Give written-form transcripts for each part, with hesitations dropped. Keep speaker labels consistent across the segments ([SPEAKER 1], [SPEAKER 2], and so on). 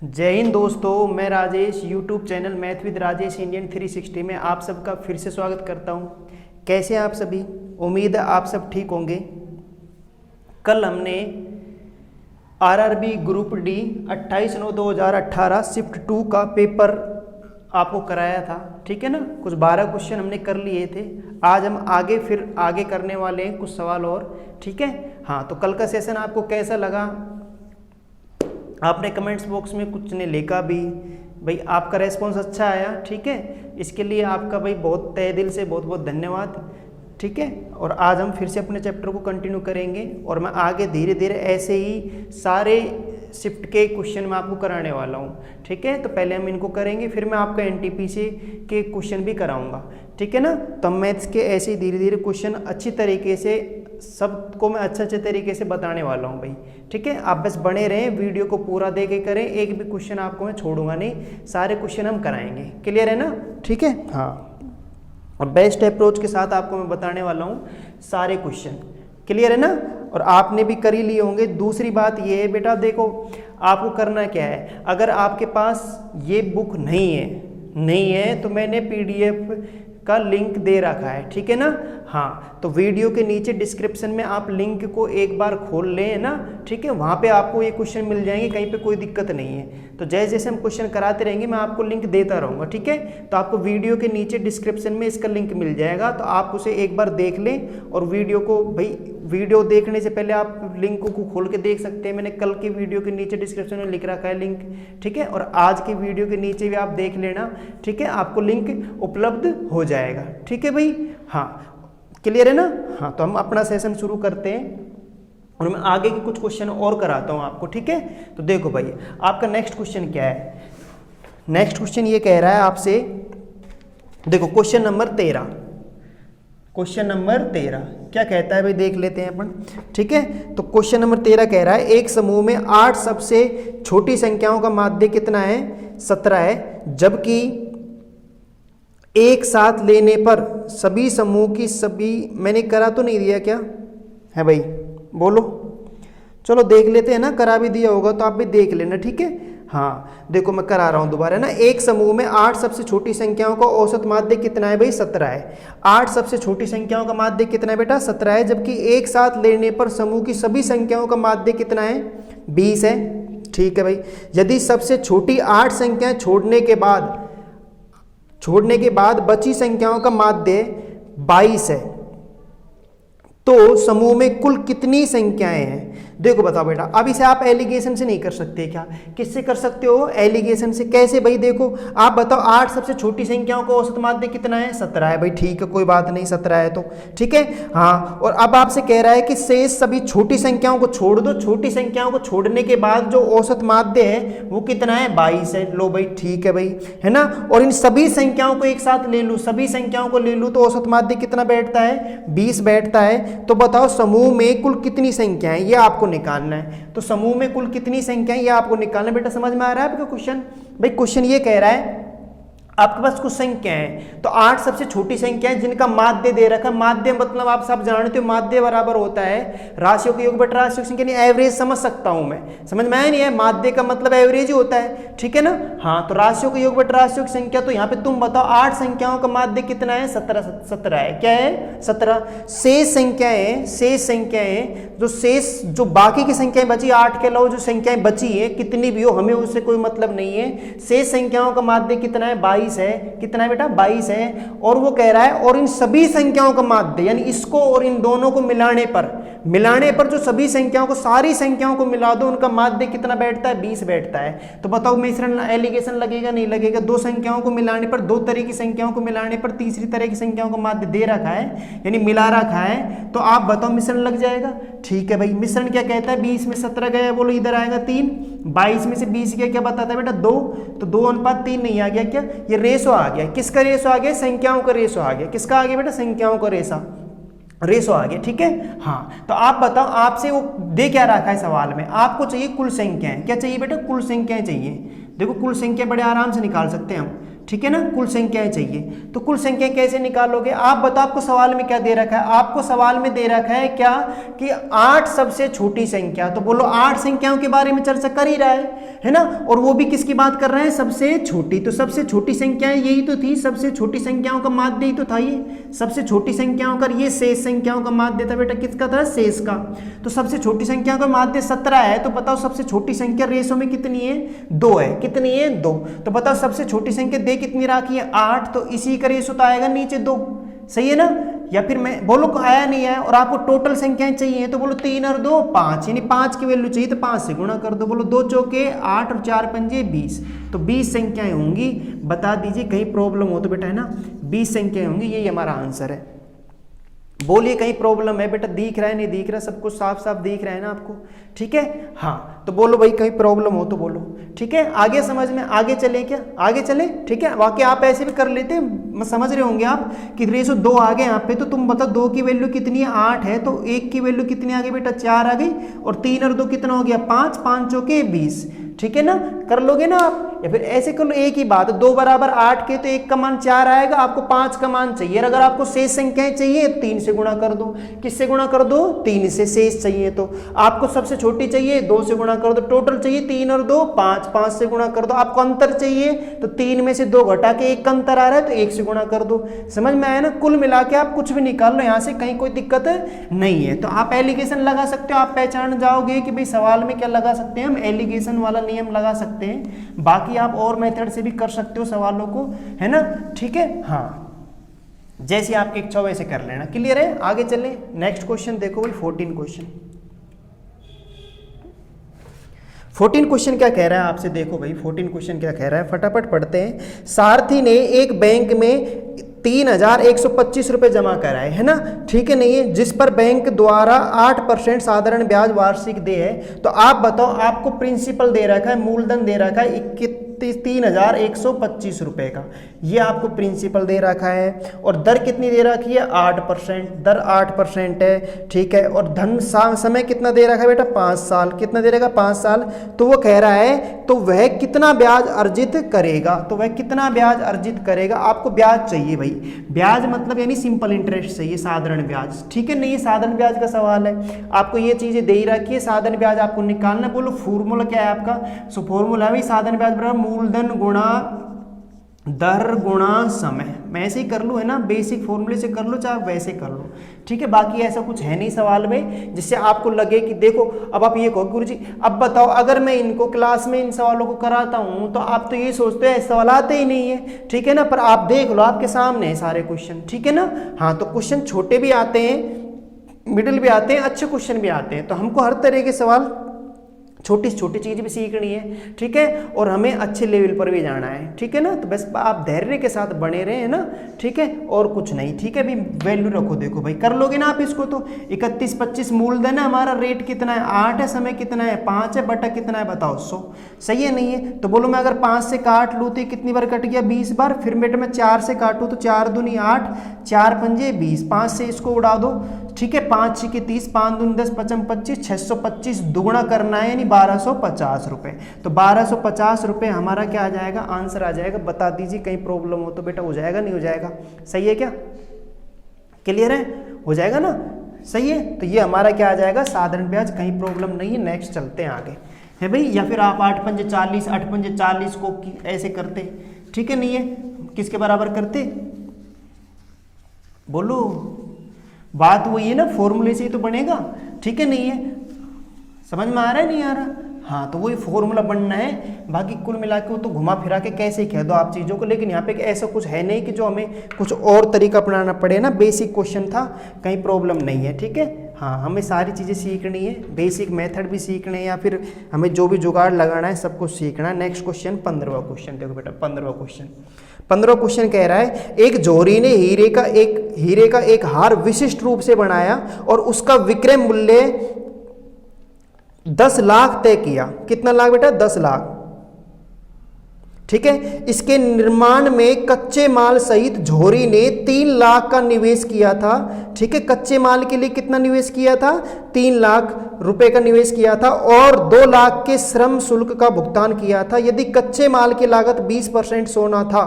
[SPEAKER 1] जय हिंद दोस्तों, मैं Rajesh YouTube channel math with Rajesh Indian 360 में आप सबका फिर से स्वागत करता हूं। कैसे हैं आप सभी? उम्मीद है आप सब ठीक होंगे। कल हमने आरआरबी ग्रुप डी 28/9/2018 शिफ्ट 2 का पेपर आपको कराया था, ठीक है ना। कुछ 12 क्वेश्चन हमने कर लिए थे। आज हम आगे करने वाले हैं कुछ सवाल और, ठीक है। हाँ, तो कल का सेशन आपको कैसा लगा? आपने कमेंट्स बॉक्स में कुछ ने लिखा भी, भाई आपका रेस्पॉन्स अच्छा आया, ठीक है। इसके लिए आपका भाई बहुत तहे दिल से बहुत बहुत धन्यवाद, ठीक है। और आज हम फिर से अपने चैप्टर को कंटिन्यू करेंगे और मैं आगे धीरे धीरे ऐसे ही सारे शिफ्ट के क्वेश्चन मैं आपको कराने वाला हूँ, ठीक है। तो पहले हम इनको करेंगे, फिर मैं आपका एनटीपीसी के क्वेश्चन भी कराऊंगा, ठीक है ना। तो मैथ्स के ऐसे ही धीरे धीरे क्वेश्चन अच्छी तरीके से सबको मैं अच्छे तरीके से बताने वाला हूँ भाई, ठीक है। आप बस बने रहें, वीडियो को पूरा देखे करें, एक भी क्वेश्चन आपको मैं छोड़ूंगा नहीं, सारे क्वेश्चन हम कराएंगे। क्लियर है ना? ठीक है। हाँ, और बेस्ट अप्रोच के साथ आपको मैं बताने वाला हूँ सारे क्वेश्चन। क्लियर है ना? और आपने भी कर ही लिए होंगे। दूसरी बात ये है बेटा, देखो आपको करना क्या है। अगर आपके पास ये बुक नहीं है तो मैंने पीडीएफ का लिंक दे रखा है, ठीक है ना। हाँ, तो वीडियो के नीचे डिस्क्रिप्शन में आप लिंक को एक बार खोल लें ना, ठीक है। वहाँ पे आपको ये क्वेश्चन मिल जाएंगे, कहीं पे कोई दिक्कत नहीं है। तो जैसे जैसे हम क्वेश्चन कराते रहेंगे मैं आपको लिंक देता रहूँगा, ठीक है। तो आपको वीडियो के नीचे डिस्क्रिप्शन में इसका लिंक मिल जाएगा, तो आप उसे एक बार देख लें। और वीडियो को भाई, वीडियो देखने से पहले आप लिंक को खोल के देख सकते हैं। मैंने कल की वीडियो के नीचे डिस्क्रिप्शन में लिख रखा है लिंक, ठीक है। और आज की वीडियो के नीचे भी आप देख लेना, ठीक है। आपको लिंक उपलब्ध हो जाएगा, ठीक है भाई। हाँ, क्लियर है ना? हाँ, तो हम अपना सेशन शुरू करते हैं और मैं आगे के कुछ क्वेश्चन और कराता हूँ आपको, ठीक है। तो देखो भाई, आपका नेक्स्ट क्वेश्चन क्या है? नेक्स्ट क्वेश्चन ये कह रहा है आपसे, देखो क्वेश्चन नंबर 13। क्वेश्चन नंबर 13 क्या कहता है भाई, देख लेते हैं अपन, ठीक है। तो क्वेश्चन नंबर 13 कह रहा है, एक समूह में 8 सबसे छोटी संख्याओं का माध्य कितना है? 17 है। जबकि एक साथ लेने पर सभी समूह की सभी, मैंने करा तो नहीं दिया क्या है भाई? बोलो, चलो देख लेते हैं ना, करा भी दिया होगा तो आप भी देख लेना, ठीक है। हाँ, देखो मैं करा रहा हूं दोबारा ना। एक समूह में 8 सबसे छोटी संख्याओं का औसत माध्य कितना है भाई? 17 है। 8 सबसे छोटी संख्याओं का माध्य कितना है बेटा? 17 है। जबकि एक साथ लेने पर समूह की सभी संख्याओं का माध्य कितना है? 20 है, ठीक है भाई। यदि सबसे छोटी 8 संख्याएं छोड़ने के बाद बची संख्याओं का माध्य 22 है, तो समूह में कुल कितनी संख्याएं हैं? देखो बताओ बेटा, अब इसे आप एलिगेशन से नहीं कर सकते क्या? किससे कर सकते हो? एलिगेशन से। कैसे भाई? देखो आप बताओ, 8 सबसे छोटी संख्याओं का औसत माध्य कितना है? 17 है भाई, ठीक है, कोई बात नहीं, 17 है तो ठीक है। हाँ, और अब आपसे कह रहा है कि शेष सभी छोटी संख्याओं को छोड़ दो। छोटी संख्याओं को छोड़ने के बाद जो औसत माध्य है वो कितना है? 22 है। लो भाई, ठीक है भाई, है ना। और इन सभी संख्याओं को एक साथ ले लूँ, सभी संख्याओं को ले लूँ तो औसत माध्य कितना बैठता है? 20 बैठता है। तो बताओ समूह में कुल कितनी संख्याएं, ये आपको निकालना है। तो समूह में कुल कितनी संख्याएं, ये आपको निकालना है। बेटा समझ में आ रहा है आपका क्वेश्चन? भाई क्वेश्चन ये कह रहा है, आपके पास कुछ संख्या है, तो 8 सबसे छोटी संख्या है जिनका माध्य दे रखा है। माध्य मतलब आप सब जानते हो, माध्य बराबर होता है राशियों के योग बटा राशियों की संख्या, नहीं एवरेज समझ सकता हूं मैं, समझ में आया नहीं है? माध्य का मतलब एवरेज ही होता है, ठीक है ना। हाँ, तो राशियों के योग बटा राशियों की संख्या, तो यहाँ पे तुम बताओ 8 संख्याओं का माध्य कितना है? 17 है। क्या है? 17। शेष संख्याएं जो बाकी की संख्याएं बची, 8 के अलावा जो संख्याएं बची है, कितनी भी हो, हमें उससे कोई मतलब नहीं है। शेष संख्याओं का माध्य कितना है? 22 है। कितना है बेटा? 22 है। और वो कह रहा है, और इन सभी संख्याओं का माध्य, यानी इसको और इन दोनों को मिलाने पर जो सभी संख्याओं को, सारी संख्याओं को मिला दो, उनका माध्य कितना बैठता है? 20 बैठता है। तो बताओ मिश्रण एलिगेशन लगेगा नहीं लगेगा? दो संख्याओं को मिलाने पर, दो तरह की संख्याओं को मिलाने पर तीसरी तरह की संख्याओं का माध्य दे रखा है, यानी मिला रखा है, तो आप बताओ मिश्रण लग जाएगा, ठीक है भाई। मिश्रण क्या कहता है? 20 में 17 गया, बोलो इधर आएगा 3, 22 में से 20 गया, क्या बताता है बेटा? 2, तो 2:3 नहीं आ गया क्या? ये रेशो आ गया। किसका रेशो आ गया? संख्याओं का रेशो आ गया। किसका आ गया बेटा? संख्याओं का रेशो आ गया, ठीक है। हाँ, तो आप बताओ, आपसे वो दे क्या रखा है सवाल में? आपको चाहिए कुल संख्याएं। क्या चाहिए बेटा? कुल संख्याएं चाहिए। देखो कुल संख्या बड़े आराम से निकाल सकते हैं हम, ठीक है ना, कुल संख्याएं चाहिए। तो कुल संख्याएं कैसे निकालोगे आप बताओ, आपको सवाल में क्या दे रखा है, आपको सवाल में दे रखा है क्या कि 8 सबसे छोटी संख्या, तो बोलो 8 संख्याओं के बारे में चर्चा कर ही रहा है ना, और वो भी किसकी बात कर रहे हैं, सबसे छोटी। तो सबसे छोटी संख्याएं यही तो थी, सबसे छोटी संख्याओं का माध्य ही तो था ये, सबसे छोटी संख्याओं का, ये शेष संख्याओं का माध्य था बेटा, किसका था, शेष का। तो सबसे छोटी संख्याओं का माध्य 17 है, तो बताओ सबसे छोटी संख्या रेशो में कितनी है, 2 है, कितनी है, 2। तो बताओ सबसे छोटी संख्या दे कितनी राखी है, 8, तो इसी का रेशो तो आएगा नीचे 2, सही है ना। या फिर मैं बोलो आया नहीं है, और आपको टोटल संख्याएं चाहिए, तो बोलो 3 और 2 5, यानी 5 की वैल्यू चाहिए तो 5 से गुणा कर दो। बोलो 2 चौके 8 और 4 पंजे 20, तो 20 संख्याएं होंगी। बता दीजिए कहीं प्रॉब्लम हो तो बेटा, है ना, 20 संख्याएं होंगी, यही हमारा आंसर है। बोलिए कहीं प्रॉब्लम है बेटा, दिख रहा है नहीं दिख रहा, सब कुछ साफ साफ दिख रहा है ना आपको, ठीक है। हाँ तो बोलो भाई कहीं प्रॉब्लम हो तो बोलो, ठीक है। आगे समझ में, आगे चले क्या, आगे चले, ठीक है। वाकई आप ऐसे भी कर लेते, समझ रहे होंगे आप कि रेशो 2 आ गए यहाँ पे, तो तुम बताओ 2 की वैल्यू कितनी है, 8 है, तो 1 की वैल्यू कितनी आ गई बेटा, 4 आ गई, और 3 और 2 कितना हो गया, 5, 5 चौके 20, ठीक है ना, कर लोगे ना आप। या फिर ऐसे कर लो, एक ही बात, 2 बराबर 8 के, तो 1 का मान 4 आएगा, आपको 5 का मान चाहिए। अगर आपको शेष संख्याएं चाहिए 3 से गुणा कर दो, किससे गुणा कर दो, 3 से। शेष चाहिए तो आपको सबसे छोटी चाहिए, 2 से गुणा कर दो। टोटल चाहिए 3 और 2 5, 5 से गुणा कर दो। आपको अंतर चाहिए तो 3 में से 2 घटा के 1 का अंतर आ रहा है, तो 1 से गुणा कर दो। समझ में आया ना। कुल मिला के आप कुछ भी निकाल लो यहाँ से, कहीं कोई दिक्कत नहीं है। तो आप एलिगेशन लगा सकते हो, आप पहचान जाओगे कि भाई सवाल में क्या लगा सकते हैं हम, एलिगेशन वाला नियम लगा सकते हैं। बाकी आप और मेथड से भी कर सकते हो सवालों को, है ना, ठीक है। हाँ जैसी आपकी इच्छा हो वैसे कर लेना। क्लियर है, आगे चलें। नेक्स्ट क्वेश्चन देखो भाई, 14 क्वेश्चन। 14 क्वेश्चन क्या कह रहा है आपसे, देखो भाई 14 क्वेश्चन क्या कह रहा है, फटाफट पढ़ते हैं। सारथी ने एक बैंक में 3,125 रुपए जमा कराए, है ना, ठीक है, नहीं है, जिस पर बैंक द्वारा 8% साधारण ब्याज वार्षिक दे है। तो आप बताओ, आपको प्रिंसिपल दे रखा है, मूलधन दे रखा है 3,125 रुपए का, ये आपको प्रिंसिपल दे रखा है, और दर कितनी दे रखी है, 8%, दर 8% है, ठीक है। और धन समय कितना दे रखा है बेटा, 5 साल, कितना दे रखा, 5 साल। तो वो कह रहा है तो वह कितना ब्याज अर्जित करेगा, तो वह कितना ब्याज अर्जित करेगा। आपको ब्याज चाहिए भाई, ब्याज मतलब यानी सिंपल इंटरेस्ट चाहिए, साधारण ब्याज, ठीक है, नहीं साधारण ब्याज का सवाल है। आपको ये चीजें दे ही रखी है, साधारण ब्याज आपको निकालना। बोलो फॉर्मूला क्या है आपका, सो फॉर्मूला है भाई साधारण ब्याज बराबर मूलधन गुणा दर गुणा समय। मैं ऐसे ही कर लूँ, है ना, बेसिक फॉर्मूले से कर लो, चाहे वैसे कर लो, ठीक है। बाकी ऐसा कुछ है नहीं सवाल में जिससे आपको लगे कि देखो, अब आप ये कहो गुरुजी अब बताओ, अगर मैं इनको क्लास में इन सवालों को कराता हूँ तो आप तो ये सोचते हैं सवाल आते ही नहीं है, ठीक है ना। पर आप देख लो, आपके सामने है सारे क्वेश्चन, ठीक है ना। हाँ तो क्वेश्चन छोटे भी आते हैं, मिडिल भी आते हैं, अच्छे क्वेश्चन भी आते हैं। तो हमको हर तरह के सवाल, छोटी से छोटी चीज भी सीखनी है, ठीक है, और हमें अच्छे लेवल पर भी जाना है, ठीक है ना। तो बस आप धैर्य के साथ बने रहे, है ना, ठीक है, और कुछ नहीं, ठीक है। अभी वैल्यू रखो, देखो भाई कर लोगे ना आप इसको। तो 31,25 मूलधन है हमारा, रेट कितना है 8 है, समय कितना है 5 है, बटा कितना है बताओ 100, सही है नहीं है। तो बोलो मैं अगर 5 से काट लूँ तो कितनी बार कट गया, 20 बार। फिर बेटा मैं 4 से काटूँ तो 4 दूनी 8, 4 पंजे 20, 5 से इसको उड़ा दो, ठीक है, 5 6 30, 5 दूनी 10, 5 25, 625 दुगुना करना है, यानी 1250 रुपए। तो 1250 रुपए हमारा क्या आ जाएगा, आंसर आ जाएगा। बता दीजिए कहीं प्रॉब्लम हो तो बेटा, हो जाएगा नहीं हो जाएगा, सही है क्या, क्लियर है, हो जाएगा ना, सही है। तो ये हमारा क्या आ जाएगा, साधारण ब्याज, कहीं प्रॉब्लम नहीं है। नेक्स्ट चलते हैं आगे, है भाई। या फिर आप 8 पंजे 40, 8 पंजे 40 को ऐसे करते, ठीक है, नहीं है, किसके बराबर करते, बोलो, बात वही है ना, फॉर्मूले से ही तो बनेगा, ठीक है, नहीं है, समझ में आ रहा है नहीं आ रहा। हाँ तो वही फॉर्मूला बनना है, बाकी कुल मिला के वो तो घुमा फिरा के कैसे कह दो आप चीज़ों को। लेकिन यहाँ पे ऐसा कुछ है नहीं कि जो हमें कुछ और तरीका अपनाना पड़े ना, बेसिक क्वेश्चन था, कहीं प्रॉब्लम नहीं है, ठीक है। हाँ हमें सारी चीज़ें सीखनी है, बेसिक मेथड भी सीखने हैं, या फिर हमें जो भी जुगाड़ लगाना है सब कुछ सीखना है। नेक्स्ट क्वेश्चन 15वां क्वेश्चन देखो बेटा, 15वां क्वेश्चन कह रहा है, एक जोहरी ने हीरे का एक हार विशिष्ट रूप से बनाया और उसका विक्रय मूल्य 10 लाख तय किया। कितना लाख बेटा, 10 लाख, ठीक है। इसके निर्माण में कच्चे माल सहित जोहरी ने 3 लाख का निवेश किया था, ठीक है। कच्चे माल के लिए कितना निवेश किया था, 3 लाख रुपए का निवेश किया था, और 2 लाख के श्रम शुल्क का भुगतान किया था। यदि कच्चे माल की लागत 20% सोना था,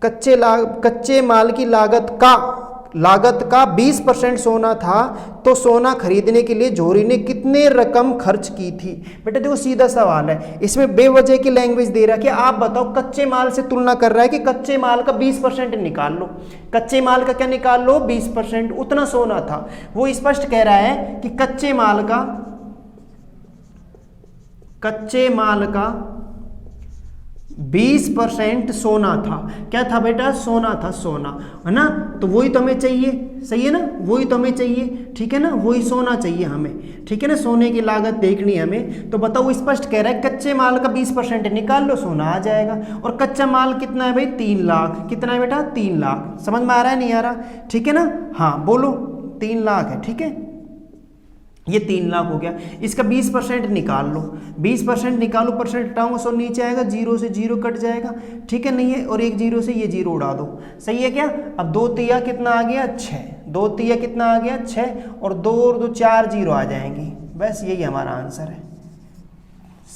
[SPEAKER 1] कच्चे माल की लागत का 20% सोना था, तो सोना खरीदने के लिए जोहरी ने कितने रकम खर्च की थी। बेटा देखो सीधा सवाल है, इसमें बेवजह की लैंग्वेज दे रहा है कि आप बताओ, कच्चे माल से तुलना कर रहा है कि कच्चे माल का 20% निकाल लो। कच्चे माल का क्या निकाल लो? 20%, उतना सोना था। वो स्पष्ट कह रहा है कि कच्चे माल का 20% सोना था। क्या था बेटा? सोना था, सोना, है ना। तो वही तो हमें चाहिए, सही है ना, वही तो हमें चाहिए, ठीक है ना, वही सोना चाहिए हमें, ठीक है ना, सोने की लागत देखनी है हमें। तो बताओ, स्पष्ट कह रहा है कच्चे माल का 20% निकाल लो, सोना आ जाएगा। और कच्चा माल कितना है भाई? 3 लाख। कितना है बेटा? 3 लाख। समझ में आ रहा है नहीं आ रहा? ठीक है ना, हाँ बोलो, 3 लाख है, ठीक है, ये 3 लाख हो गया। इसका 20% निकाल लो, 20% निकालो, परसेंट हटाऊंगा, सो नीचे आएगा, 0 से 0 कट जाएगा, ठीक है, नहीं है, और एक 0 से ये 0 उड़ा दो, सही है क्या। अब 2 तिया कितना आ गया? 6। 2 तिया कितना आ गया? 6, और 2 और 2 4 0 आ जाएंगी। बस यही हमारा आंसर है,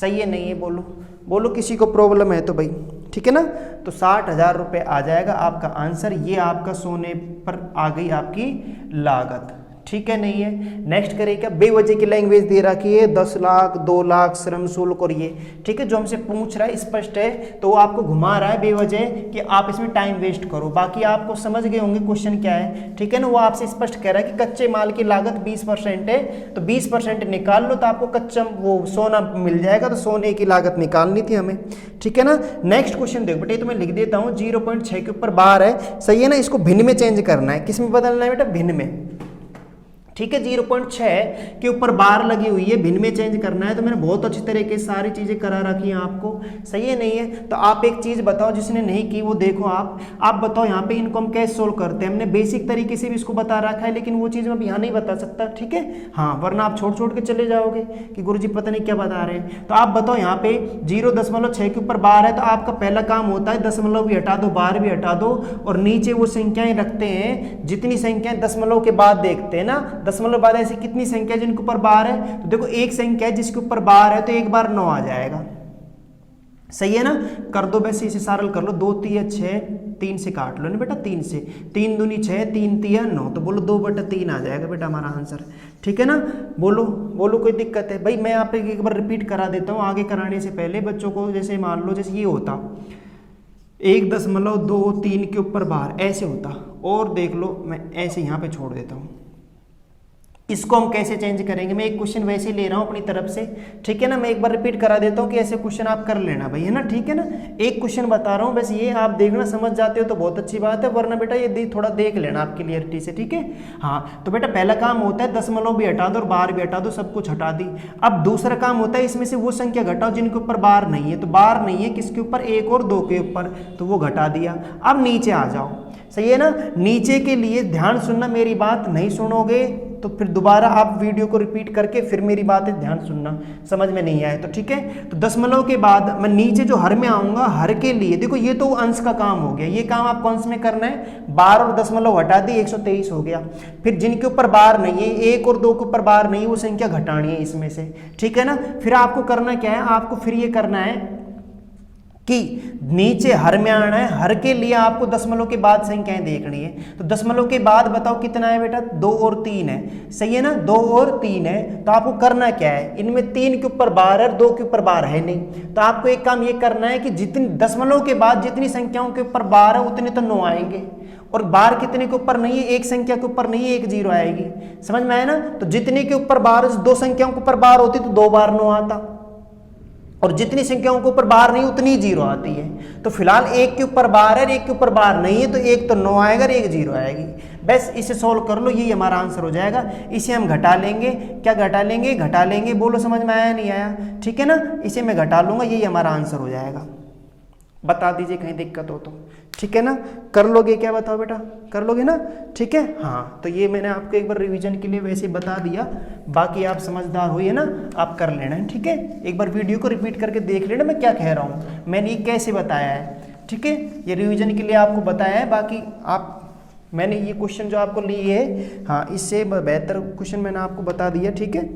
[SPEAKER 1] सही है नहीं है? बोलो बोलो, किसी को प्रॉब्लम है तो भाई, ठीक है ना। तो 60,000 रुपये आ जाएगा आपका आंसर। ये आपका सोने पर आ गई आपकी लागत, ठीक है नहीं है। नेक्स्ट करें क्या? बेवजह की लैंग्वेज दे रखी है, 10 लाख, 2 लाख श्रम शुल्क और ये, ठीक है, जो हमसे पूछ रहा है स्पष्ट है, तो वो आपको घुमा रहा है बेवजह कि आप इसमें टाइम वेस्ट करो। बाकी आपको समझ गए होंगे क्वेश्चन क्या है, ठीक है ना। वो आपसे स्पष्ट कह रहा है कि कच्चे माल की लागत 20% है, तो 20% निकाल लो, तो आपको कच्चा वो सोना मिल जाएगा। तो सोने की लागत निकालनी थी हमें, ठीक है ना। नेक्स्ट क्वेश्चन देखो बेटे, तो मैं लिख देता हूँ, 0.6 के ऊपर बार है, सही है ना। इसको भिन्न में चेंज करना है, किस में बदलना है बेटा? भिन्न में, ठीक है। 0.6 के ऊपर बार लगी हुई है, भिन्न में चेंज करना है। तो मैंने बहुत अच्छी तरीके से सारी चीजें करा रखी हैं आपको, सही है नहीं है। तो आप एक चीज बताओ, जिसने नहीं की वो देखो, आप बताओ यहाँ पे इनको हम कैसे सोल्व करते हैं। हमने बेसिक तरीके से भी इसको बता रखा है, लेकिन वो चीज मैं यहाँ नहीं बता सकता, ठीक है, हाँ, वरना आप छोड़ के चले जाओगे कि गुरुजी पता नहीं क्या बता रहे हैं। तो आप बताओ, यहाँ पे 0.6 के ऊपर बार है, तो आपका पहला काम होता है दशमलव भी हटा दो, बार भी हटा दो, और नीचे वो संख्याएं रखते हैं, जितनी संख्याएं दशमलव के बाद देखते हैं ना, दशमलव बाद ऐसी कितनी संख्या जिनके ऊपर बार है। तो देखो, एक संख्या है जिसके ऊपर बार है, तो एक बार 9 आ जाएगा, सही है ना। कर दो, वैसे इसे सरल कर लो, 2 तिया 6, 3 से काट लो ना बेटा, 3 से, 3 दूनी 6, 3 तिया 9, तो बोलो 2/3 आ जाएगा बेटा हमारा आंसर, ठीक है ना। बोलो बोलो, कोई दिक्कत है भाई? मैं आप एक बार रिपीट करा देता हूँ आगे कराने से पहले बच्चों को। जैसे मान लो, जैसे ये होता 1.23 के ऊपर बार, ऐसे होता, और देख लो मैं ऐसे यहाँ पे छोड़ देता हूँ। इसको हम कैसे चेंज करेंगे? मैं एक क्वेश्चन वैसे ले रहा हूं अपनी तरफ से, ठीक है ना। मैं एक बार रिपीट करा देता हूं कि ऐसे क्वेश्चन आप कर लेना भाई, है ना, ठीक है ना। एक क्वेश्चन बता रहा हूं, बस ये आप देखना, समझ जाते हो तो बहुत अच्छी बात है, वरना बेटा ये थोड़ा देख लेना आप क्लियरिटी से, ठीक है। हाँ, तो बेटा पहला काम होता है दशमलव भी हटा दो और बार भी हटा दो, सब कुछ हटा दी। अब दूसरा काम होता है इसमें से वो संख्या घटाओ जिनके ऊपर बार नहीं है। तो बार नहीं है किसके ऊपर? 1 और 2 के ऊपर, तो वो घटा दिया। अब नीचे आ जाओ, सही है ना। नीचे के लिए ध्यान सुनना, मेरी बात नहीं सुनोगे तो फिर दोबारा आप वीडियो को रिपीट करके फिर मेरी बातें ध्यान सुनना, समझ में नहीं आए तो, ठीक है। तो दशमलव के बाद मैं नीचे जो हर में आऊंगा, हर के लिए देखो, ये तो अंश का काम हो गया, ये काम आपको अंश में करना है। बार और दशमलव हटा दी, 123 हो गया। फिर जिनके ऊपर बार नहीं है, 1 और 2 के ऊपर बार नहीं है, वो संख्या घटानी है इसमें से, ठीक है ना। फिर आपको करना क्या है? आपको फिर ये करना है कि नीचे हर में आना है, हर के लिए आपको दशमलव के बाद संख्याएं देखनी है। तो दशमलव के बाद बताओ कितना है बेटा? 2 और 3 है, सही है ना, 2 और 3 है। तो आपको करना क्या है? इनमें 3 के ऊपर बार है, 2 के ऊपर बार है नहीं, तो आपको एक काम ये करना है कि जितनी दशमलव के बाद जितनी संख्याओं के ऊपर बार है उतने तो 9 आएंगे, और बार कितने के ऊपर नहीं है? एक संख्या के ऊपर नहीं है, 1 0 आएगी, समझ में आया ना। तो जितने के ऊपर बार, 2 संख्याओं के ऊपर बार होती तो 2 बार 9 आता, और जितनी संख्याओं के ऊपर बार नहीं उतनी 0 आती है। तो फिलहाल 1 के ऊपर बार है, 1 के ऊपर बार नहीं है, तो 1 तो 9 आएगा और 1 0 आएगी। बस इसे सोल्व कर लो, यही हमारा आंसर हो जाएगा। इसे हम घटा लेंगे, क्या घटा लेंगे? घटा लेंगे, बोलो समझ में आया नहीं आया? ठीक है ना, इसे मैं घटा लूंगा, यही हमारा आंसर हो जाएगा। बता दीजिए कहीं दिक्कत हो तो, ठीक है ना। कर लोगे क्या? बताओ बेटा, कर लोगे ना? ठीक है, हाँ। तो ये मैंने आपको एक बार रिवीजन के लिए वैसे बता दिया, बाकी आप समझदार हो, ना, आप कर लेना है, ठीक है। एक बार वीडियो को रिपीट करके देख लेना मैं क्या कह रहा हूँ, मैंने ये कैसे बताया है, ठीक है। ये रिवीजन के लिए आपको बताया है, बाकी आप, मैंने ये क्वेश्चन जो आपको लिए है, हाँ, इससे बेहतर क्वेश्चन मैंने आपको बता दिया, ठीक है।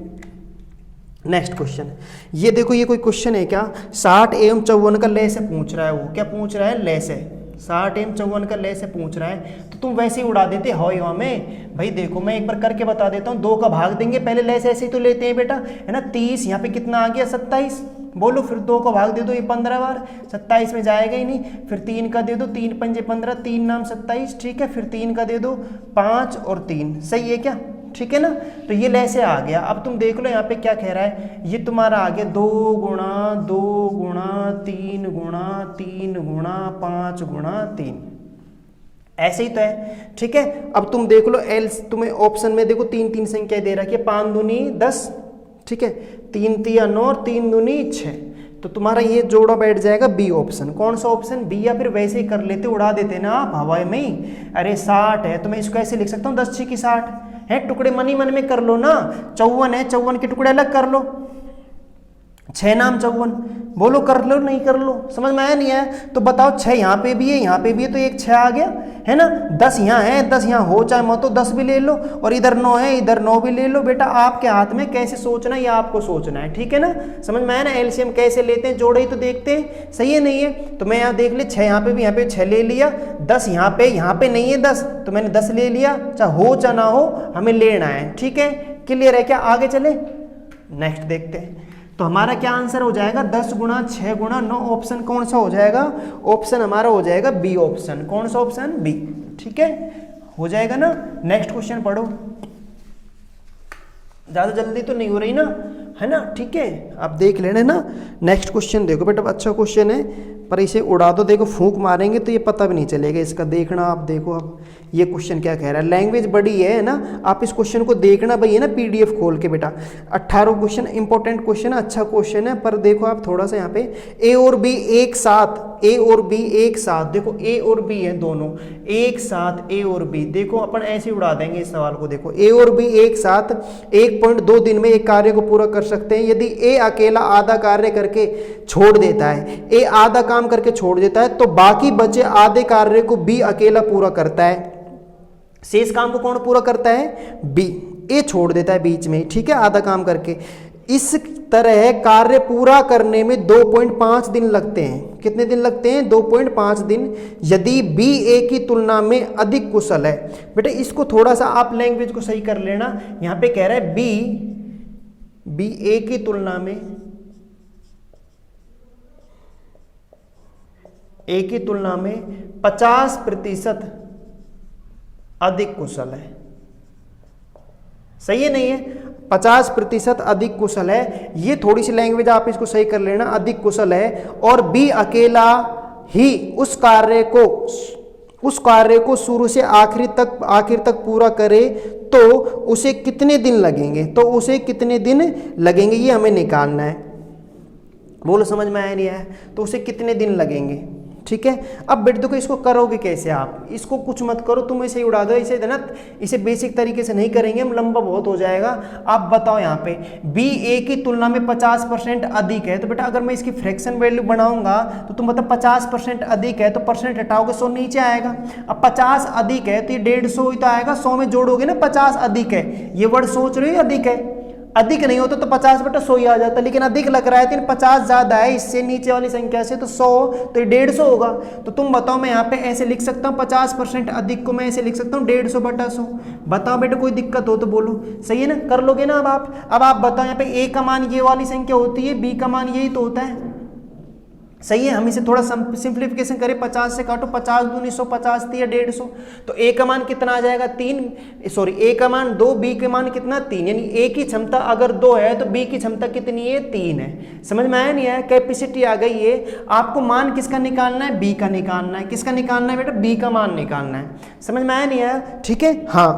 [SPEAKER 1] नेक्स्ट क्वेश्चन, ये देखो, ये कोई क्वेश्चन है क्या? 60 एवं 54 का लय से पूछ रहा है। वो क्या पूछ रहा है? लय से, 60 m 54 का ले से पूछ रहा है तो तुम वैसे ही उड़ा देते हो यो में। भाई देखो मैं एक बार करके बता देता हूँ, 2 का भाग देंगे पहले, ले से ऐसे ही तो लेते हैं बेटा, है ना। 30 यहाँ पे कितना आ गया 27, बोलो फिर 2 को भाग दे दो, ये 15 बार, 27 में जाएगा ही नहीं। फिर 3 का दे दो, 3 पंजे 15, 3 नाम 27, ठीक है। फिर 3 का दे दो 5 और 3, सही है क्या, ठीक है ना। तो ये लैसे आ गया। अब तुम देख लो यहाँ पे क्या कह रहा है, ये तुम्हारा आ गया 2 गुणा 2 गुणा 3 गुणा 3 गुणा 5 गुणा 3, ऐसे ही तो है, ठीक है। अब तुम देख लो एल, तुम्हें ऑप्शन में देखो 3 संख्या दे रखी है, 5 दूनी 10, ठीक है, 3 तिया 9 और 3 दूनी 6, तो तुम्हारा ये जोड़ा बैठ जाएगा बी ऑप्शन। कौन सा ऑप्शन, बी। या फिर वैसे ही कर लेते, उड़ा देते ना आप हवा में ही। अरे 60 है तो मैं इसको ऐसे लिख सकता हूँ 10 6 की 60 है, टुकड़े मन ही मन में कर लो ना। 54 है, 54 के टुकड़े अलग कर लो, 6 नाम 54, बोलो कर लो नहीं कर लो, समझ में आया नहीं आया। तो बताओ 6 यहाँ पे भी है, यहाँ पे भी है, तो एक 6 आ गया, है ना। 10 यहाँ है, 10 यहाँ हो चाहे मत, तो 10 भी ले लो, और इधर 9 है, इधर 9 भी ले लो। बेटा आपके हाथ में कैसे सोचना है, ये आपको सोचना है, ठीक है ना। समझ में आया ना। एलसीएम कैसे लेते हैं, जोड़े ही तो देखते हैं, सही है नहीं है। तो मैं यहाँ देख ले 6 यहाँ पे भी, यहाँ पे 6 ले लिया, 10 यहाँ पे नहीं है 10, तो मैंने 10 ले लिया, चाहे हो चाहे ना हो हमें लेना है, ठीक है। क्लियर है क्या, आगे चले नेक्स्ट देखते हैं। तो हमारा क्या आंसर हो जाएगा, 10 गुणा 6 गुणा 9, ऑप्शन कौन सा हो जाएगा, ऑप्शन हमारा हो जाएगा बी ऑप्शन। कौन सा ऑप्शन, बी, ठीक है, हो जाएगा ना। नेक्स्ट क्वेश्चन पढ़ो, ज्यादा जल्दी तो नहीं हो रही ना, है ना, ठीक है। आप देख लेना ना। नेक्स्ट क्वेश्चन देखो बेटा, अच्छा क्वेश्चन है पर इसे उड़ा दो, देखो फूंक मारेंगे तो ये पता भी नहीं चलेगा इसका। देखना आप, देखो अब ये क्वेश्चन क्या कह रहा है, लैंग्वेज बड़ी है ना, आप इस क्वेश्चन को देखना भाई, है ना, पीडीएफ खोल के बेटा। 18 क्वेश्चन, इंपॉर्टेंट क्वेश्चन, अच्छा क्वेश्चन है, पर देखो आप थोड़ा सा यहाँ पे ए और बी एक साथ, ए और बी एक साथ, देखो ए और बी है दोनों एक साथ, ए और बी, देखो अपन ऐसे उड़ा देंगे इस सवाल को। देखो ए और बी एक साथ 1.2 दिन में एक कार्य को पूरा कर सकते हैं। यदि ए अकेला आधा कार्य करके छोड़ देता है, ए आधा काम करके छोड़ देता है, तो बाकी बचे आधे कार्य को बी अकेला पूरा करता है। शेष काम को कौन पूरा करता है, बी। ए छोड़ देता है बीच में, ठीक है, आधा काम करके। इस तरह कार्य पूरा करने में 2.5 दिन लगते हैं। कितने दिन लगते हैं, 2.5 दिन, यदि बी ए की तुलना में अधिक कुशल है। बेटा इसको थोड़ा सा आप लैंग्वेज को सही कर लेना। यहां पे कह रहा है बी ए की तुलना में, ए की तुलना में 50% अधिक कुशल है, सही है नहीं है, 50% अधिक कुशल है। ये थोड़ी सी लैंग्वेज आप इसको सही कर लेना, अधिक कुशल है। और बी अकेला ही उस कार्य को शुरू से आखिर तक पूरा करे तो उसे कितने दिन लगेंगे, तो उसे कितने दिन लगेंगे ये हमें निकालना है। बोलो समझ में आया नहीं आया, तो उसे कितने दिन लगेंगे, ठीक है। अब बेटे देखो इसको करोगे कैसे आप, इसको कुछ मत करो, तुम इसे उड़ा दो, इसे ना, इसे बेसिक तरीके से नहीं करेंगे हम, लंबा बहुत हो जाएगा। आप बताओ यहाँ पे बी ए की तुलना में 50% अधिक है, तो बेटा अगर मैं इसकी फ्रैक्शन वैल्यू बनाऊंगा तो तुम मतलब 50% अधिक है, तो परसेंट हटाओगे 100 नीचे आएगा। अब 50 अधिक है तो ये 150 ही तो आएगा, 100 में जोड़ोगे ना 50 अधिक है, ये वर्ड सोच रहे हो अधिक है, अधिक नहीं होता तो 50/100 ही आ जाता, लेकिन अधिक लग रहा है तो 50 ज्यादा है इससे नीचे वाली संख्या से, तो 100 तो 150 होगा। तो तुम बताओ, मैं यहाँ पे ऐसे लिख सकता हूँ 50% अधिक को मैं ऐसे लिख सकता हूँ 150/100। बताओ बेटा कोई दिक्कत हो तो बोलो, सही है ना, कर लोगे ना। अब आप बताओ, यहाँ पे ए का मान ये वाली संख्या होती है, बी का मान यही तो होता है, सही है। हम इसे थोड़ा सिंप्लीफिकेशन करें, 50 से काटो, 50 दूनी 100, 50 या 150, तो ए का मान कितना आ जाएगा 3, सॉरी ए का मान 2, बी का मान कितना 3, यानी ए की क्षमता अगर 2 है तो बी की क्षमता कितनी है 3 है। समझ में आया नहीं आया, कैपेसिटी आ गई है। आपको मान किसका निकालना है, बी का निकालना है। किसका निकालना है बेटा, बी का मान निकालना है। समझ में आया नहीं आया, ठीक है, हाँ,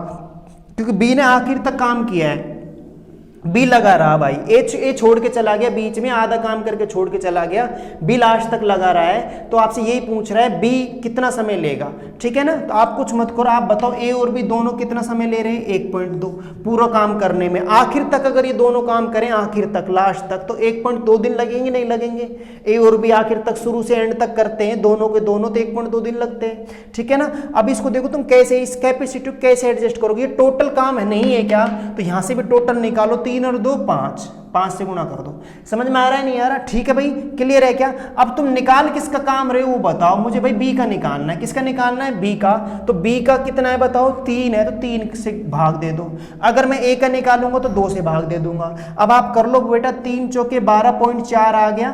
[SPEAKER 1] क्योंकि बी ने आखिर तक काम किया है, बी लगा रहा भाई, ए छोड़ के चला गया, बीच में आधा काम करके छोड़ के चला गया, बी लास्ट तक लगा रहा है। तो आपसे यही पूछ रहा है बी कितना समय लेगा, ठीक है ना। तो आप कुछ मत करो, आप बताओ ए और बी दोनों कितना समय ले रहे हैं, 1.2 पूरा काम करने में। आखिर तक अगर ये दोनों काम करें, आखिर तक लास्ट तक, तो 1.2 दिन लगेंगे, नहीं लगेंगे। ए और बी आखिर तक शुरू से एंड तक करते हैं दोनों के दोनों, तो 1.2 दिन लगते हैं, ठीक है ना। अब इसको देखो तुम कैसे इस कैपेसिटी कैसे एडजस्ट करोगे, ये टोटल काम है नहीं है क्या, तो यहां से भी टोटल निकालो, 3 और 2 5, 5 से गुणा कर दो। समझ में आ रहा है नहीं आ रहा? ठीक है भाई, क्लियर है क्या? अब तुम निकाल किसका काम रहे हो वो बताओ मुझे भाई। बी का निकालना है। किसका निकालना है? बी का। तो बी का कितना है बताओ? 3 है, तो 3 से भाग दे दो। अगर मैं ए का निकालूंगा तो 2 से भाग दे दूंगा। अब आप कर लो बेटा, 3 चौके 12.4 आ गया,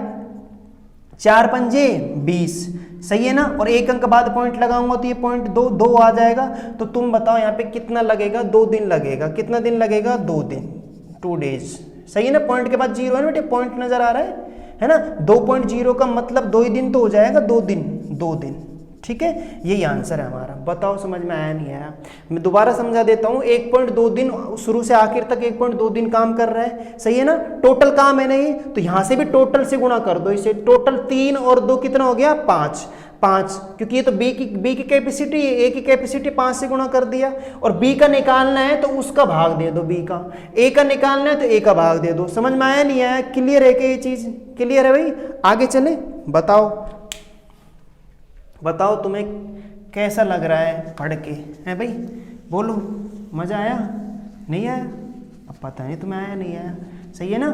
[SPEAKER 1] 4 पंजे 20, सही है ना। और 1 अंक बाद पॉइंट लगाऊंगा तो ये पॉइंट 2 आ जाएगा। तो तुम बताओ यहाँ पे कितना लगेगा? 2 दिन लगेगा। कितना दिन लगेगा? 2 दिन, 2 डेज, सही है ना। पॉइंट के बाद 0 है ना बेटे, पॉइंट नजर आ रहा है ना। 2.0 का मतलब 2 ही दिन तो हो जाएगा, 2 दिन, 2 दिन, ठीक है। यही आंसर है हमारा। बताओ समझ में आया नहीं आया? मैं दोबारा समझा देता हूँ। 1.2 दिन, शुरू से आखिर तक 1.2 दिन काम कर रहा है, सही है ना। टोटल काम है नहीं, तो यहां से भी टोटल से गुणा कर दो इसे। टोटल 3 और 2 कितना हो गया? 5, क्योंकि ये तो बी की कैपेसिटी है, ए की कैपेसिटी 5 से गुणा कर दिया। और बी का निकालना है तो उसका भाग दे दो बी का, ए का निकालना है तो ए का भाग दे दो। समझ में आया नहीं आया? क्लियर है क्या ये चीज? क्लियर है भाई? आगे चले, बताओ तुम्हें कैसा लग रहा है पढ़ के, है भाई? बोलो, मजा आया नहीं आया? अब पता नहीं तुम्हें आया नहीं आया, सही है ना।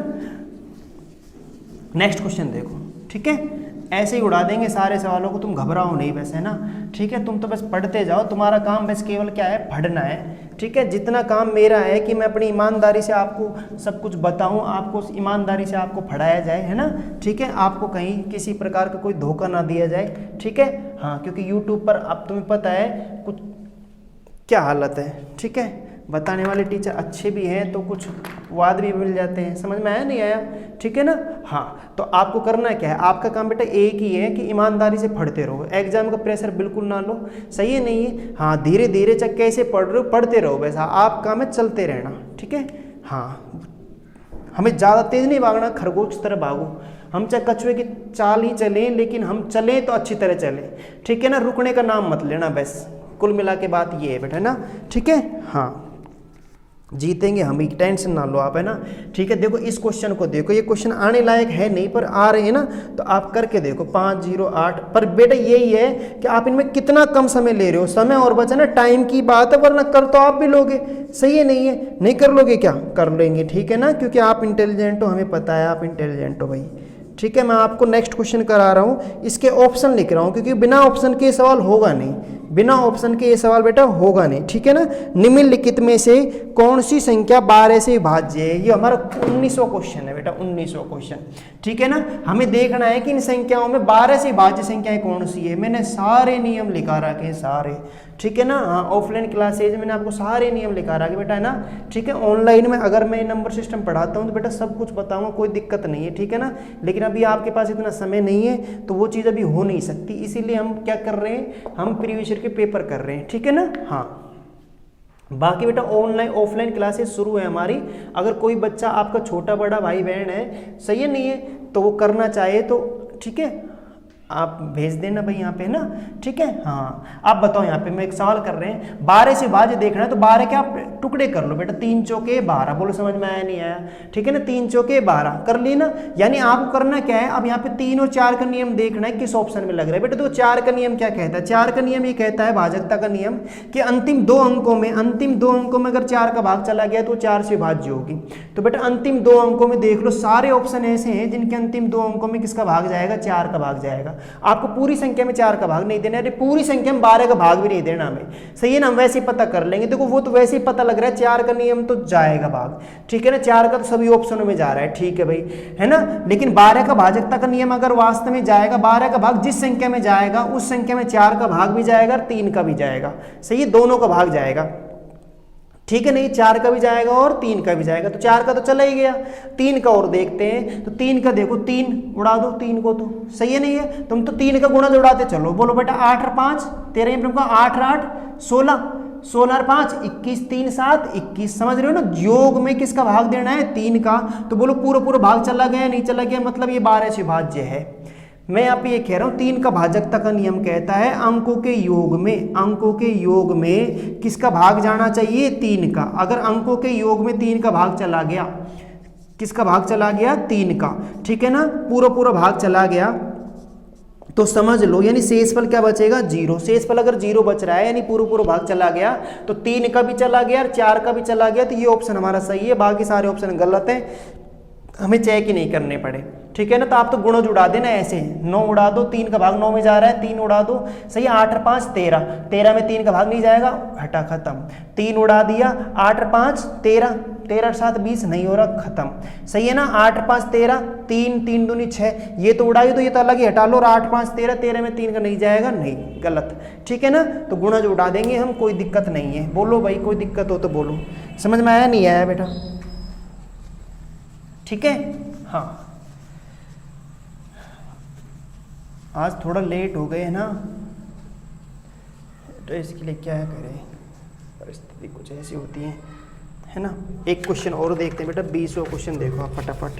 [SPEAKER 1] नेक्स्ट क्वेश्चन देखो, ठीक है। ऐसे ही उड़ा देंगे सारे सवालों को, तुम घबराओ नहीं वैसे, है ना। ठीक है, तुम तो बस पढ़ते जाओ, तुम्हारा काम बस केवल क्या है? पढ़ना है, ठीक है। जितना काम मेरा है कि मैं अपनी ईमानदारी से आपको सब कुछ बताऊं, आपको ईमानदारी से आपको पढ़ाया जाए, है ना। ठीक है, आपको कहीं किसी प्रकार का कोई धोखा ना दिया जाए, ठीक है। हाँ, क्योंकि यूट्यूब पर अब तुम्हें पता है कुछ क्या हालत है, ठीक है। बताने वाले टीचर अच्छे भी हैं तो कुछ वाद भी मिल जाते हैं। समझ में आया नहीं आया? ठीक है ना। हाँ, तो आपको करना क्या है? आपका काम बेटा एक ही है कि ईमानदारी से पढ़ते रहो, एग्जाम का प्रेशर बिल्कुल ना लो, सही है नहीं है। हाँ, धीरे धीरे चाहे कैसे पढ़ रहे हो पढ़ते रहो, वैसा आप काम है चलते रहना, ठीक है। हाँ, हमें ज़्यादा तेज नहीं भागना, खरगोश की तरह भागो। हम चाहे कछुए की चाल ही चलें, लेकिन हम चलें तो अच्छी तरह चलें, ठीक है ना। रुकने का नाम मत लेना, बस कुल मिला के बात ये है बेटा, ना, ठीक है। हाँ, जीतेंगे हम ही, टेंशन ना लो आप, है ना। ठीक है, देखो इस क्वेश्चन को देखो, ये क्वेश्चन आने लायक है नहीं पर आ रहे हैं ना, तो आप करके देखो। 508 पर बेटा यही है कि आप इनमें कितना कम समय ले रहे हो। समय और बचा ना, टाइम की बात है, वरना कर तो आप भी लोगे, सही है नहीं है? नहीं कर लोगे क्या? कर लेंगे, ठीक है ना, क्योंकि आप इंटेलिजेंट हो, हमें पता है आप इंटेलिजेंट हो भाई, ठीक है। मैं आपको नेक्स्ट क्वेश्चन करा रहा हूँ, इसके ऑप्शन लिख रहा हूँ, क्योंकि बिना ऑप्शन के सवाल होगा नहीं, बिना ऑप्शन के ये सवाल बेटा होगा नहीं, ठीक है ना। निम्नलिखित में से कौन सी संख्या 12 से विभाज्य है? ये हमारा 19वां क्वेश्चन है बेटा, 19वां क्वेश्चन, ठीक है ना। हमें देखना है कि इन संख्याओं में 12 से विभाज्य संख्याएं कौन सी है। मैंने सारे नियम लिखा रखे हैं, सारे, ठीक है ना। हाँ, ऑफलाइन क्लासेज मैंने आपको सारे नियम लिखा रखे बेटा, है ना, ठीक है। ऑनलाइन में अगर मैं नंबर सिस्टम पढ़ाता हूँ तो बेटा सब कुछ बताऊंगा, कोई दिक्कत नहीं है, ठीक है ना। लेकिन अभी आपके पास इतना समय नहीं है तो वो चीज़ अभी हो नहीं सकती, इसीलिए हम क्या कर रहे हैं? हम प्रीवियस ईयर के पेपर कर रहे हैं, ठीक है ना। हाँ, बाकी बेटा ऑनलाइन ऑफलाइन क्लासेस शुरू है हमारी। अगर कोई बच्चा आपका छोटा बड़ा भाई बहन है, सही है नहीं है, तो वो करना चाहे तो ठीक है, आप भेज देना भाई यहाँ पे, ना, ठीक है। हाँ, आप बताओ, यहाँ पे मैं एक सवाल कर रहे हैं, 12 से विभाज्य देखना है, तो 12 के आप टुकड़े कर लो बेटा, 3 चौके 12। बोलो समझ में आया नहीं आया? ठीक है ना, 3 चौके 12 कर ली ना। यानी आपको करना क्या है? अब यहाँ पे 3 और 4 का नियम देखना है किस ऑप्शन में लग रहा है बेटा। तो 4 का नियम क्या कहता है? 4 का नियम ये कहता है, भाजकता का नियम, कि अंतिम दो अंकों में अगर 4 का भाग चला गया तो 4 से विभाज्य होगी। तो बेटा अंतिम 2 अंकों में देख लो, सारे ऑप्शन ऐसे हैं जिनके अंतिम 2 अंकों में किसका भाग जाएगा? 4 का भाग जाएगा। आपको पूरी संख्या में 4 का भाग नहीं देना है, पूरी संख्या में 12 का भाग भी नहीं देना हमें, सही है ना। हम वैसे ही पता कर लेंगे, देखो वो तो वैसे ही पता लग रहा है, 4 का नियम तो जाएगा भाग, ठीक है ना। 4 का तो सभी ऑप्शनों में जा रहा है, ठीक है भाई, है ना। लेकिन 12 का भाजकता का नियम अगर वास्तव में जाएगा, 12 का भाग जिस संख्या में जाएगा उस संख्या में 4 का भाग भी जाएगा और 3 का भी जाएगा, सही है, दोनों का भाग जाएगा, ठीक है। नहीं, 4 का भी जाएगा और 3 का भी जाएगा। तो 4 का तो चला ही गया, 3 का और देखते हैं। तो 3 का देखो, 3 उड़ा दो, 3 को तो, सही है नहीं है। तुम तो 3 का गुणा जोड़ाते चलो। बोलो बेटा 8 और 5 13, 8 और 8 16, 16 और 5 21, 3 7 21, समझ रहे हो ना। योग में किसका भाग देना है? 3 का। तो बोलो पूरा भाग चला गया, नहीं चला गया, मतलब ये 12 से विभाज्य है। मैं यहाँ पे ये कह रहा हूँ, 3 का भाजकता का नियम कहता है अंकों के योग में किसका भाग जाना चाहिए? 3 का। अगर अंकों के योग में 3 का भाग चला गया, किसका भाग चला गया? 3 का, ठीक है ना। पूरा भाग चला गया, तो समझ लो यानी शेषफल क्या बचेगा, 0। शेषफल अगर 0 बच रहा है यानी पूरा भाग चला गया, तो 3 का भी चला गया और 4 का भी चला गया, तो ये ऑप्शन हमारा सही है, बाकी सारे ऑप्शन गलत है, हमें चेक ही नहीं करने पड़े। ठीक है ना, तो आप तो गुणज उड़ा देना ऐसे, 9 उड़ा दो, 3 का भाग 9 में जा रहा है, 3 उड़ा दो, सही है, 8 और 5 13, 13 में 3 का भाग नहीं जाएगा, हटा खत्म, 3 उड़ा दिया, 8 और 5 13, 13 और 7 20 नहीं हो रहा, खत्म, सही है ना, 8 और 5 13, 3 3 दूनी 6, ये तो उड़ाई, तो ये तो अलग ही हटा लो, और 8 5 13, 13 में 3 का नहीं जाएगा, नहीं, गलत। ठीक है ना, तो गुणज उड़ा देंगे हम, कोई दिक्कत नहीं है। बोलो भाई, कोई दिक्कत हो तो बोलो। समझ में आया, नहीं आया बेटा? ठीक है, हाँ, आज थोड़ा लेट हो गए है ना, तो इसके लिए क्या करें, परिस्थिति कुछ ऐसी होती है ना। एक क्वेश्चन और देखते हैं बेटा, 20वां क्वेश्चन देखो आप फटाफट।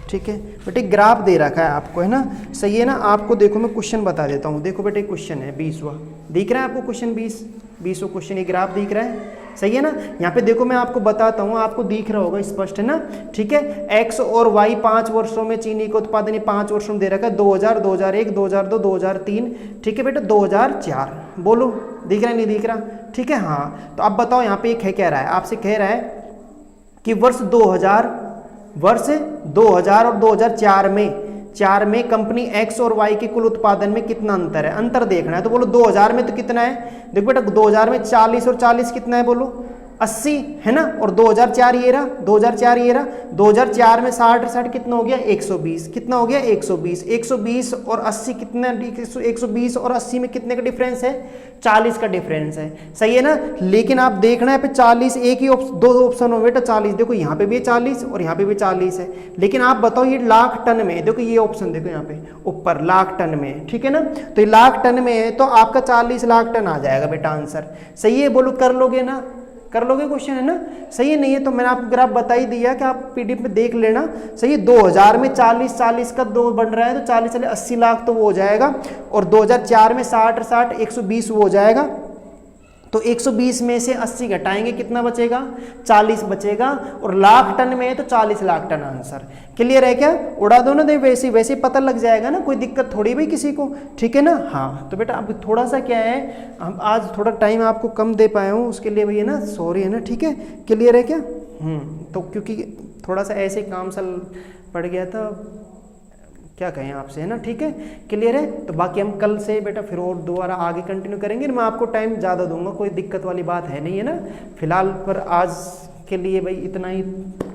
[SPEAKER 1] ठीक है बेटे, ग्राफ दे रखा है आपको, है ना, सही है ना। आपको देखो मैं क्वेश्चन बता देता हूँ, देखो बेटे क्वेश्चन है 20वां, दिख रहा है आपको क्वेश्चन 20वां क्वेश्चन, ये ग्राफ दिख रहा है, सही है ना। यहाँ पे देखो मैं आपको बताता हूँ, आपको दिख रहा होगा स्पष्ट, है ना। ठीक है, एक्स और वाई 5 वर्षों में चीनी का उत्पादन 5 वर्षों में दे रखा है, 2000 2001 2002 2003, ठीक है बेटा 2004, बोलो दिख रहा है नहीं दिख रहा? ठीक है, हाँ, तो अब बताओ यहाँ पे एक कह रहा है, आपसे कह रहा है कि वर्ष 2000 और 2004 में कंपनी एक्स और वाई के कुल उत्पादन में कितना अंतर है, अंतर देखना है। तो बोलो 2000 में तो कितना है, देखो बेटा 2000 में 40 और 40 कितना है, बोलो 80, है ना, और 2004 ये रहा, 2004 में 60 और 60 कितना हो गया, 120, कितना हो गया 120, 120 और 80 कितना, 120 और 80 में कितने का डिफरेंस है, 40 का डिफरेंस है, सही है ना। लेकिन आप देखना है पे 40, एक ही दो ऑप्शन हो बेटा 40, देखो यहाँ पे भी 40 और यहाँ पे भी 40 है, लेकिन आप बताओ ये लाख टन में, देखो ये ऑप्शन देखो यहाँ पे ऊपर लाख टन में, ठीक है ना, तो ये लाख टन में है, तो आपका 40 लाख टन आ जाएगा बेटा आंसर, सही है, बोलो कर लोगे ना, कर लोगे क्वेश्चन, है ना, सही है। नहीं है तो मैंने आपको ग्राफ बता ही दिया कि आप पीडीएफ में देख लेना, सही है। 2000 में 40 का 2 बन रहा है, तो 40 80 लाख तो वो हो जाएगा, और 2004 में 60 और 60 120 वो हो जाएगा, तो 120 में से 80 घटाएंगे कितना बचेगा, 40 बचेगा, और लाख टन में है तो 40 लाख टन आंसर। क्लियर है क्या? उड़ा दो ना, दे वैसे वैसे पता लग जाएगा ना, कोई दिक्कत थोड़ी भाई किसी को, ठीक है ना। हाँ तो बेटा अब थोड़ा सा क्या है, हम आज थोड़ा टाइम आपको कम दे पाए हूँ, उसके लिए भैया ना सॉरी, है ना, ठीक है। क्लियर है क्या? तो क्योंकि थोड़ा सा ऐसे काम सल पड़ गया था, क्या कहें आपसे, है ना, ठीक है। क्लियर है, तो बाकी हम कल से बेटा फिर और दोबारा आगे कंटिन्यू करेंगे, मैं आपको टाइम ज़्यादा दूंगा, कोई दिक्कत वाली बात है नहीं, है ना। फिलहाल पर आज के लिए भाई इतना ही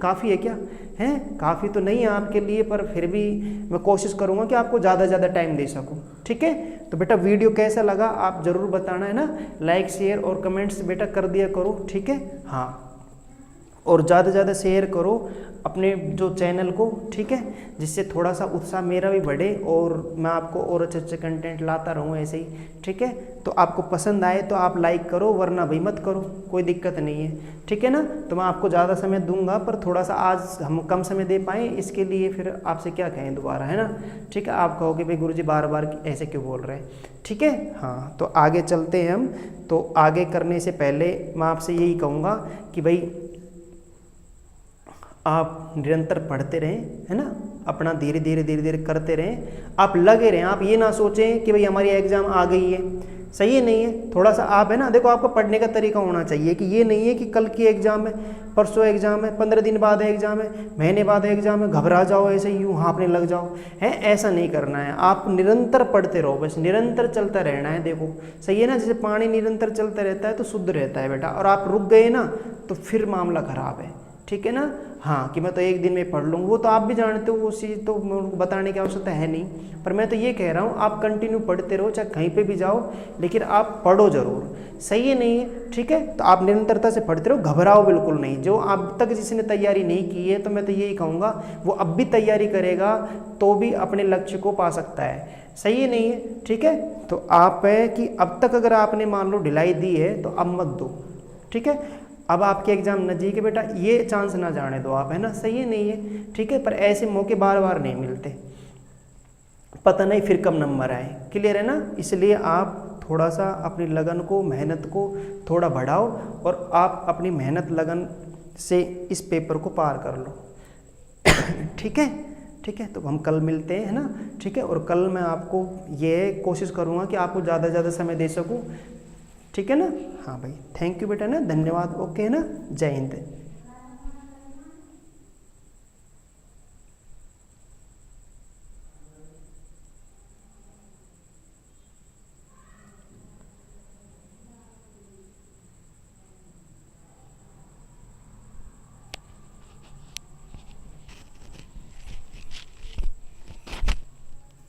[SPEAKER 1] काफ़ी है, क्या है, काफ़ी तो नहीं है आपके लिए, पर फिर भी मैं कोशिश करूँगा कि आपको ज़्यादा से ज़्यादा टाइम दे सकूँ, ठीक है। तो बेटा वीडियो कैसा लगा आप ज़रूर बताना, है ना, लाइक शेयर और कमेंट्स बेटा कर दिया करो, ठीक है। हाँ, और ज़्यादा से ज़्यादा शेयर करो अपने जो चैनल को, ठीक है, जिससे थोड़ा सा उत्साह मेरा भी बढ़े और मैं आपको और अच्छे अच्छे कंटेंट लाता रहूँ ऐसे ही, ठीक है। तो आपको पसंद आए तो आप लाइक करो, वरना भाई मत करो, कोई दिक्कत नहीं है, ठीक है ना। तो मैं आपको ज़्यादा समय दूंगा, पर थोड़ा सा आज हम कम समय दे पाएँ, इसके लिए फिर आपसे क्या कहें दोबारा, है ना, ठीक है। आप कहोगे भाई गुरुजी बार बार ऐसे क्यों बोल रहे हैं, ठीक है। हाँ तो आगे चलते हैं हम, तो आगे करने से पहले मैं आपसे यही कहूँगा कि भाई आप निरंतर पढ़ते रहें, है ना, अपना धीरे धीरे करते रहें, आप लगे रहें, आप ये ना सोचें कि भाई हमारी एग्ज़ाम आ गई है, सही है, नहीं है, थोड़ा सा आप, है ना, देखो आपका पढ़ने का तरीका होना चाहिए कि ये नहीं है कि कल की एग्ज़ाम है, परसों एग्ज़ाम है, 15 दिन बाद एग्ज़ाम है, महीने बाद एग्ज़ाम है, घबरा जाओ ऐसे यूँ हाँफने लग जाओ, है, ऐसा नहीं करना है। आप निरंतर पढ़ते रहो, बस निरंतर चलता रहना है, देखो सही है ना, जैसे पानी निरंतर चलता रहता है तो शुद्ध रहता है बेटा, और आप रुक गए ना तो फिर मामला ख़राब है, ठीक है ना। हाँ कि मैं तो एक दिन में पढ़ लूँगा, वो तो आप भी जानते हो, वो चीज़ तो बताने की आवश्यकता है नहीं, पर मैं तो ये कह रहा हूँ आप कंटिन्यू पढ़ते रहो, चाहे कहीं पे भी जाओ, लेकिन आप पढ़ो ज़रूर, सही है, नहीं है, ठीक है। तो आप निरंतरता से पढ़ते रहो, घबराओ बिल्कुल नहीं। जो अब तक जिसने तैयारी नहीं की है, तो मैं तो यही कहूँगा वो अब भी तैयारी करेगा तो भी अपने लक्ष्य को पा सकता है, सही है, नहीं है, ठीक है। तो आप है कि अब तक अगर आपने मान लो ढिलाई दी है तो अब मत दो, ठीक है। अब आपके एग्ज़ाम नज़दीक है बेटा, ये चांस ना जाने दो आप, है ना, सही है, नहीं है, ठीक है। पर ऐसे मौके बार बार नहीं मिलते, पता नहीं फिर कब नंबर आए, क्लियर है ना। इसलिए आप थोड़ा सा अपनी लगन को, मेहनत को थोड़ा बढ़ाओ, और आप अपनी मेहनत लगन से इस पेपर को पार कर लो, ठीक है। ठीक है, तो हम कल मिलते हैं, है ना। ठीक है, और कल मैं आपको ये कोशिश करूँगा कि आपको ज़्यादा से ज़्यादा समय दे सकूँ, ठीक है ना। हाँ भाई, थैंक यू बेटा ना, धन्यवाद, ओके है ना, जय हिंद।